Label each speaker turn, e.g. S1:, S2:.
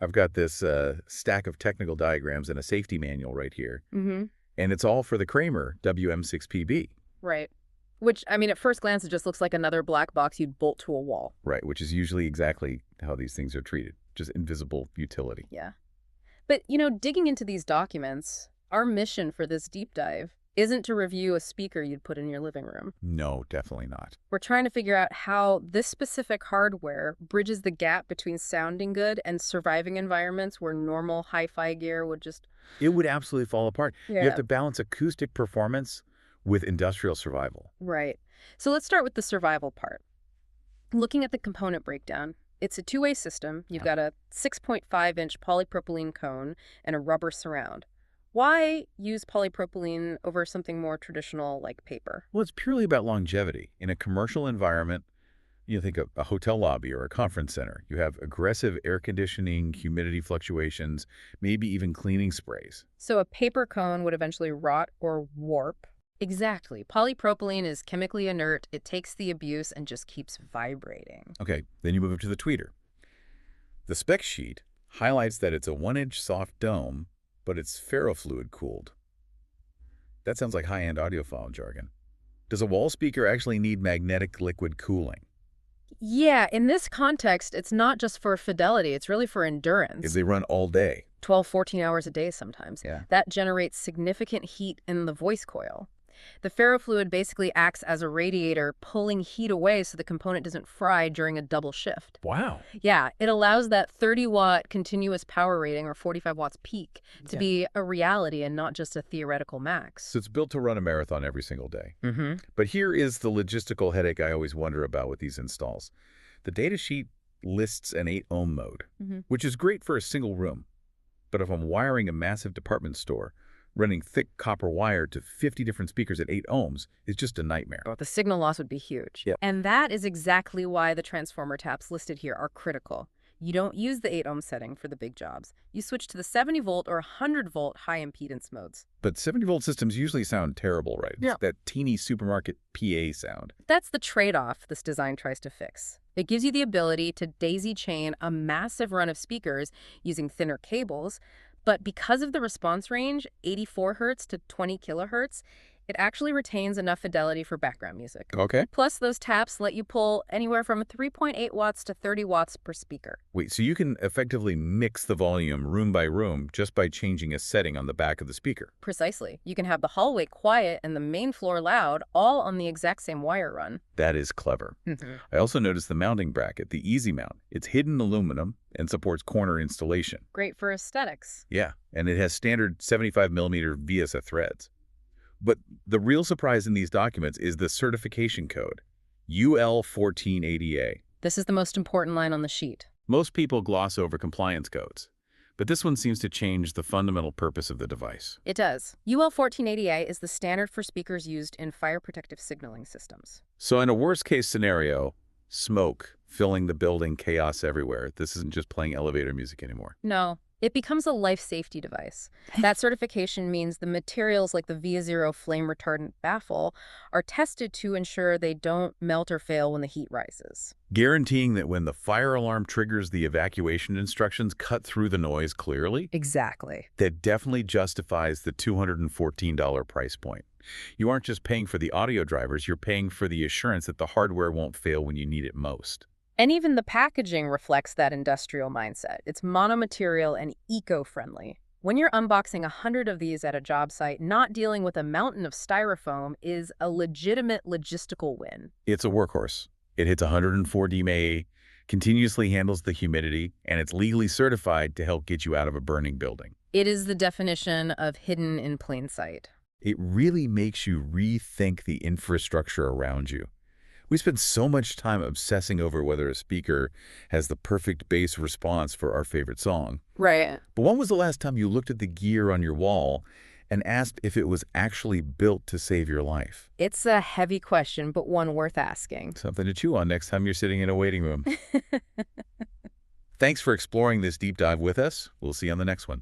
S1: I've got this stack of technical diagrams and a safety manual right here.
S2: Mm-hmm.
S1: And it's all for the Kramer WM-6P-B.
S2: Right. Which, I mean, at first glance, it just looks like another black box you'd bolt to a wall.
S1: Right, which is usually exactly how these things are treated. Just invisible utility.
S2: Yeah. But, digging into these documents, our mission for this deep dive isn't to review a speaker you'd put in your living room.
S1: No, definitely not.
S2: We're trying to figure out how this specific hardware bridges the gap between sounding good and surviving environments where normal hi-fi gear would just...
S1: It would absolutely fall apart.
S2: Yeah.
S1: You have to balance acoustic performance with industrial survival.
S2: Right. So let's start with the survival part. Looking at the component breakdown, it's a two-way system. You've got a 6.5-inch polypropylene cone and a rubber surround. Why use polypropylene over something more traditional like paper?
S1: Well, it's purely about longevity. In a commercial environment, you think of a hotel lobby or a conference center. You have aggressive air conditioning, humidity fluctuations, maybe even cleaning sprays.
S2: So a paper cone would eventually rot or warp. Exactly. Polypropylene is chemically inert. It takes the abuse and just keeps vibrating.
S1: Okay, then you move up to the tweeter. The spec sheet highlights that it's a 1-inch soft dome, but it's ferrofluid cooled. That sounds like high-end audiophile jargon. Does a wall speaker actually need magnetic liquid cooling?
S2: Yeah, in this context, it's not just for fidelity. It's really for endurance.
S1: If they run all day.
S2: 12, 14 hours a day sometimes.
S1: Yeah.
S2: That generates significant heat in the voice coil. The ferrofluid basically acts as a radiator, pulling heat away so the component doesn't fry during a double shift.
S1: Wow.
S2: Yeah, it allows that 30-watt continuous power rating, or 45 watts peak, to be a reality and not just a theoretical max.
S1: So it's built to run a marathon every single day.
S2: Mm-hmm.
S1: But here is the logistical headache I always wonder about with these installs. The datasheet lists an 8-ohm mode, which is great for a single room. But if I'm wiring a massive department store, running thick copper wire to 50 different speakers at 8 ohms is just a nightmare.
S2: The signal loss would be huge.
S1: Yep.
S2: And that is exactly why the transformer taps listed here are critical. You don't use the 8-ohm setting for the big jobs. You switch to the 70-volt or 100-volt high-impedance modes.
S1: But 70-volt systems usually sound terrible, right?
S2: Yeah.
S1: It's that teeny supermarket PA sound.
S2: That's the trade-off this design tries to fix. It gives you the ability to daisy-chain a massive run of speakers using thinner cables, but because of the response range, 84 hertz to 20 kilohertz, it actually retains enough fidelity for background music.
S1: Okay.
S2: Plus, those taps let you pull anywhere from 3.8 watts to 30 watts per speaker.
S1: Wait, so you can effectively mix the volume room by room just by changing a setting on the back of the speaker?
S2: Precisely. You can have the hallway quiet and the main floor loud, all on the exact same wire run.
S1: That is clever. I also noticed the mounting bracket, the Easy Mount. It's hidden aluminum and supports corner installation.
S2: Great for aesthetics.
S1: Yeah, and it has standard 75mm VSA threads. But the real surprise in these documents is the certification code, UL1480A.
S2: This is the most important line on the sheet.
S1: Most people gloss over compliance codes, but this one seems to change the fundamental purpose of the device.
S2: It does. UL1480A is the standard for speakers used in fire protective signaling systems.
S1: So in a worst-case scenario, smoke filling the building, chaos everywhere, this isn't just playing elevator music anymore.
S2: No. It becomes a life safety device. That certification means the materials like the VIA0 flame retardant baffle are tested to ensure they don't melt or fail when the heat rises.
S1: Guaranteeing that when the fire alarm triggers, the evacuation instructions cut through the noise clearly?
S2: Exactly.
S1: That definitely justifies the $214 price point. You aren't just paying for the audio drivers, you're paying for the assurance that the hardware won't fail when you need it most.
S2: And even the packaging reflects that industrial mindset. It's monomaterial and eco-friendly. When you're unboxing 100 of these at a job site, not dealing with a mountain of styrofoam is a legitimate logistical win.
S1: It's a workhorse. It hits 104 dMA, continuously handles the humidity, and it's legally certified to help get you out of a burning building.
S2: It is the definition of hidden in plain sight.
S1: It really makes you rethink the infrastructure around you. We spend so much time obsessing over whether a speaker has the perfect bass response for our favorite song.
S2: Right.
S1: But when was the last time you looked at the gear on your wall and asked if it was actually built to save your life?
S2: It's a heavy question, but one worth asking.
S1: Something to chew on next time you're sitting in a waiting room. Thanks for exploring this deep dive with us. We'll see you on the next one.